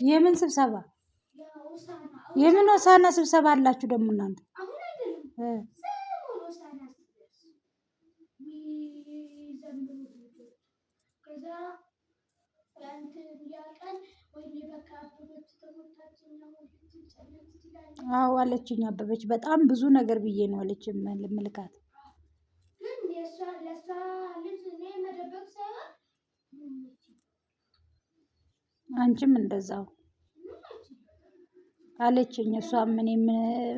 የምን ስብሰባ? የምን ሆሳዕና ስብሰባ አላችሁ ደግሞ እናንተ? አዎ አለችኝ አበበች። በጣም ብዙ ነገር ብዬ ነው አለች ምልካት። አንቺም እንደዛው አለችኝ። እሷም እኔም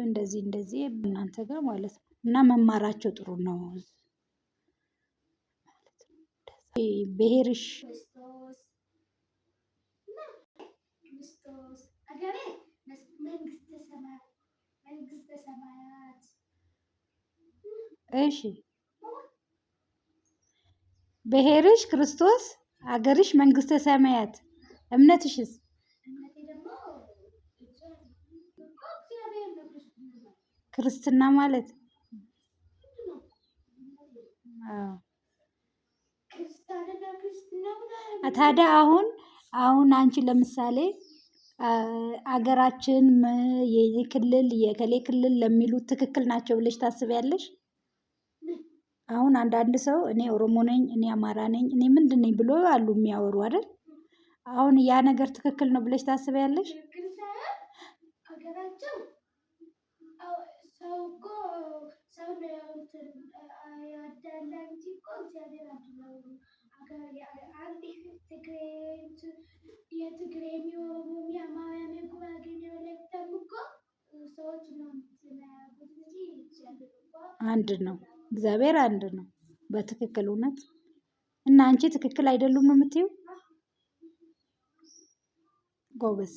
እንደዚህ እንደዚህ እናንተ ጋር ማለት ነው እና መማራቸው ጥሩ ነው ማለት ነው። ብሔርሽ እሺ ብሔርሽ ክርስቶስ አገርሽ መንግስተ ሰማያት እምነትሽስ? ክርስትና ማለት ታዲያ አሁን አንቺ ለምሳሌ አገራችን የክልል የከሌ ክልል ለሚሉት ትክክል ናቸው ብለሽ ታስቢያለሽ? አሁን አንዳንድ ሰው እኔ ኦሮሞ ነኝ፣ እኔ አማራ ነኝ፣ እኔ ምንድን ነኝ ብሎ አሉ የሚያወሩ አይደል? አሁን ያ ነገር ትክክል ነው ብለሽ ታስቢያለሽ? አንድ ነው፣ እግዚአብሔር አንድ ነው በትክክል እውነት። እና አንቺ ትክክል አይደሉም ነው የምትይው? ጎበዝ፣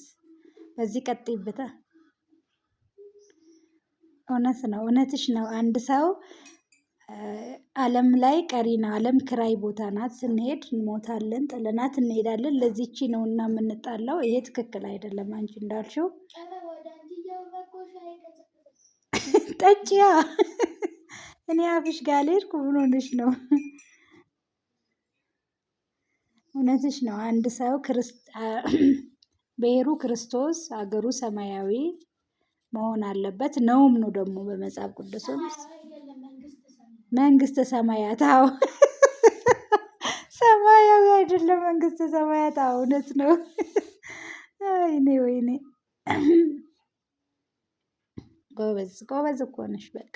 በዚህ ቀጥይበታ። እውነት ነው፣ እውነትሽ ነው። አንድ ሰው ዓለም ላይ ቀሪ ነው። ዓለም ክራይ ቦታ ናት። ስንሄድ እንሞታለን፣ ጥለናት እንሄዳለን። ለዚህቺ ነው እና የምንጣላው። ይሄ ትክክል አይደለም። አንቺ እንዳልሽው ጠጪያ። እኔ አፍሽ ጋር አልሄድኩ። ምን ሆነሽ ነው? እውነትሽ ነው። አንድ ሰው ብሔሩ ክርስቶስ አገሩ ሰማያዊ መሆን አለበት ነውም ነው ደግሞ በመጽሐፍ ቅዱስም መንግስተ ሰማያት። አዎ ሰማያዊ አይደለም መንግስተ ሰማያት። አዎ እውነት ነው። ወይኔ ወይኔ፣ ጎበዝ ጎበዝ እኮ ነሽ። በቃ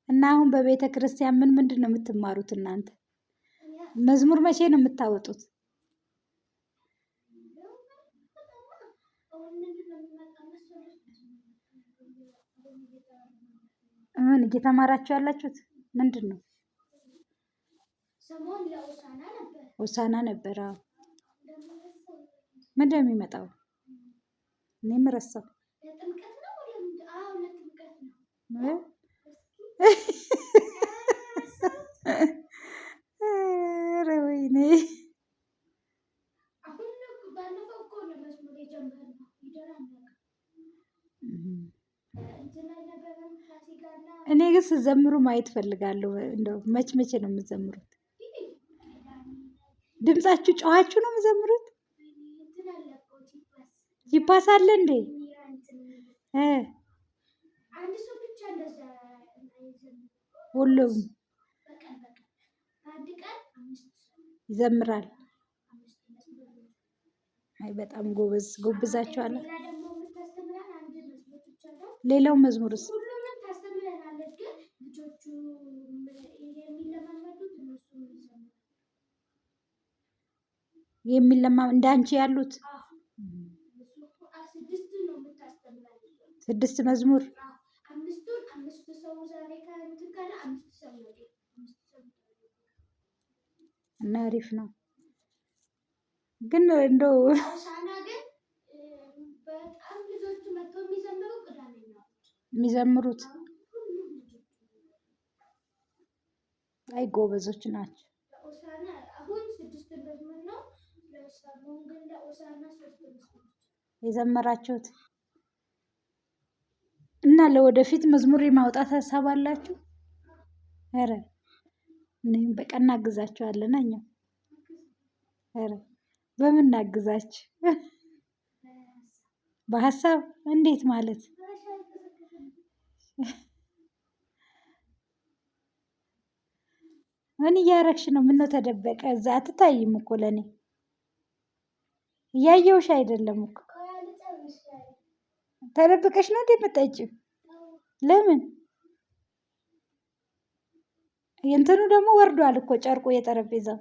እና አሁን በቤተ ክርስቲያን ምንድን ነው የምትማሩት እናንተ? መዝሙር መቼ ነው የምታወጡት? ምን እየተማራችሁ ያላችሁት ምንድን ነው? ሆሳዕና ነበር። አዎ ምንድን ነው የሚመጣው? እኔም ረሳሁ። ኧረ ወይኔ እኔ ግን ስትዘምሩ ማየት ፈልጋለሁ። እንደው መቼ ነው የምትዘምሩት? ድምጻችሁ ጨዋችሁ ነው የምትዘምሩት? ጂፓስ አለ እንዴ? ሁሉም ይዘምራል። አይ በጣም ጎብዛችኋል። ሌላው መዝሙርስ እንዳንቺ ያሉት 6 መዝሙር እና አሪፍ ነው። ግን እንደው የሚዘምሩት አይ ጎበዞች ናቸው። የዘመራችሁት እና ለወደፊት መዝሙር የማውጣት ሀሳብ አላችሁ? ኧረ እኔም በቀን እናግዛችኋለን። እኛው ኧረ በምን እናግዛችሁ? በሀሳብ እንዴት ማለት? ምን እያረግሽ ነው? ምነው ተደበቀ? እዛ አትታይም እኮ ለእኔ እያየውሽ አይደለም እኮ። ተደብቀሽ ነው እንዴ የምጠጪው? ለምን? እንትኑ ደግሞ ወርዷል እኮ ጨርቁ የጠረጴዛው።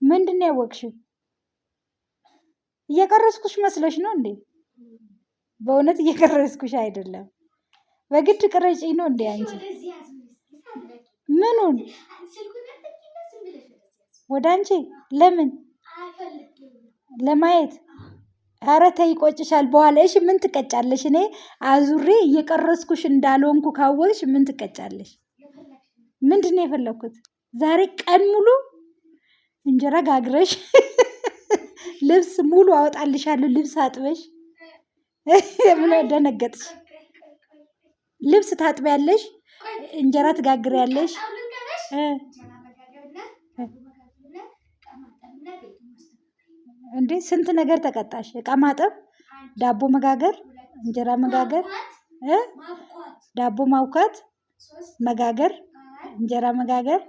ምንድን ነው ያወቅሽው? እየቀረስኩሽ መስሎሽ ነው እንዴ? በእውነት እየቀረስኩሽ አይደለም። በግድ ቅረጪኝ ነው እንዴ አንቺ? ምኑን ወደ አንቺ? ለምን? ለማየት? ኧረ ተይ ይቆጭሻል በኋላ። እሺ ምን ትቀጫለሽ? እኔ አዙሬ እየቀረስኩሽ እንዳልሆንኩ ካወቅሽ ምን ትቀጫለሽ? ምንድን ነው የፈለኩት? ዛሬ ቀን ሙሉ እንጀራ ጋግረሽ ልብስ ሙሉ አወጣልሻለሁ። ልብስ አጥበሽ ምን ደነገጥሽ? ልብስ ታጥቢያለሽ፣ እንጀራ ትጋግሪያለሽ። እንዴ ስንት ነገር ተቀጣሽ። እቃ ማጠብ፣ ዳቦ መጋገር፣ እንጀራ መጋገር፣ ዳቦ ማውካት፣ መጋገር፣ እንጀራ መጋገር፣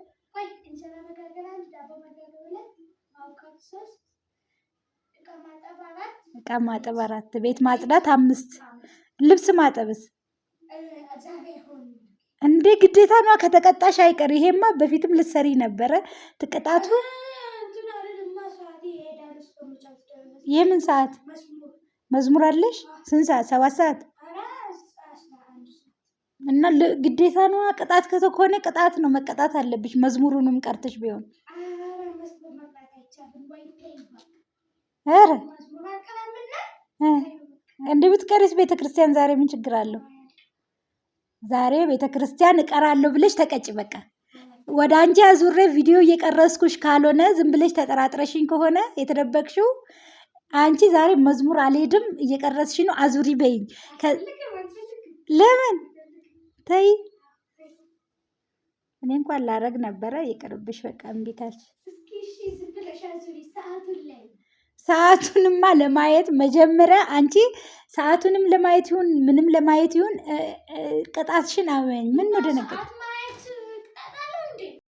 እቃ ማጠብ 4፣ ቤት ማጽዳት 5፣ ልብስ ማጠብስ እንዴ ግዴታ ነዋ። ከተቀጣሽ አይቀር። ይሄማ በፊትም ልትሰሪ ነበረ። ቅጣቱ የምን ሰዓት መዝሙር አለሽ? ስንት ሰዓት? 7 ሰዓት እና ግዴታ ነዋ። ቅጣት ከሆነ ቅጣት ነው፣ መቀጣት አለብሽ። መዝሙሩንም ቀርተሽ ቢሆን ኧረ እንደ ብትቀሪስ ቤተክርስቲያን ዛሬ ምን ችግር አለው? ዛሬ ቤተክርስቲያን እቀራለሁ ብለሽ ተቀጭ። በቃ ወደ አንቺ አዙሬ ቪዲዮ እየቀረስኩሽ ካልሆነ ዝም ብለሽ ተጠራጥረሽኝ ከሆነ የተደበቅሽው አንቺ ዛሬ መዝሙር አልሄድም እየቀረስሽ ነው አዙሪ በይኝ። ለምን? ተይ እኔ እንኳን ላረግ ነበረ። ይቅርብሽ በቃ እምቢ ካልሽ። ሰዓቱንማ ለማየት መጀመሪያ አንቺ ሰዓቱንም ለማየት ይሁን ምንም ለማየት ይሁን ቅጣትሽን አመኝ። ምን ነው ደነገጥ